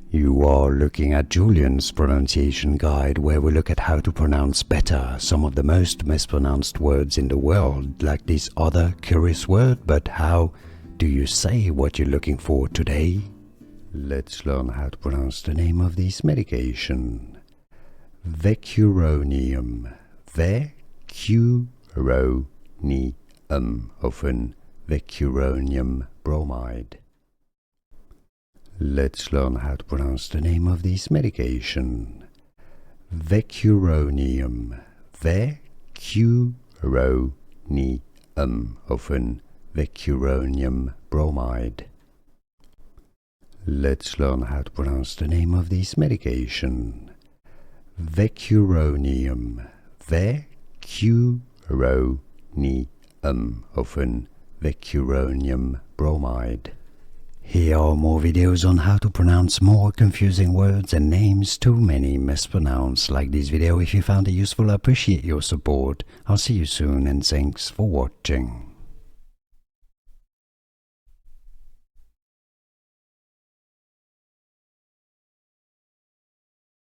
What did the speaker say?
You are looking at Julian's pronunciation guide, where we look at how to pronounce better some of the most mispronounced words in the world, like this other curious word. But how do you say what you're looking for today? Let's learn how to pronounce the name of this medication. Vecuronium. Vecuronium, often Vecuronium bromide. Let's learn how to pronounce the name of this medication. Vecuronium. Vecuronium, often Vecuronium bromide. Let's learn how to pronounce the name of this medication. Vecuronium. Vecuronium, often Vecuronium bromide. Here are more videos on how to pronounce more confusing words and names too many mispronounced. Like this video if you found it useful. I appreciate your support. I'll see you soon and thanks for watching.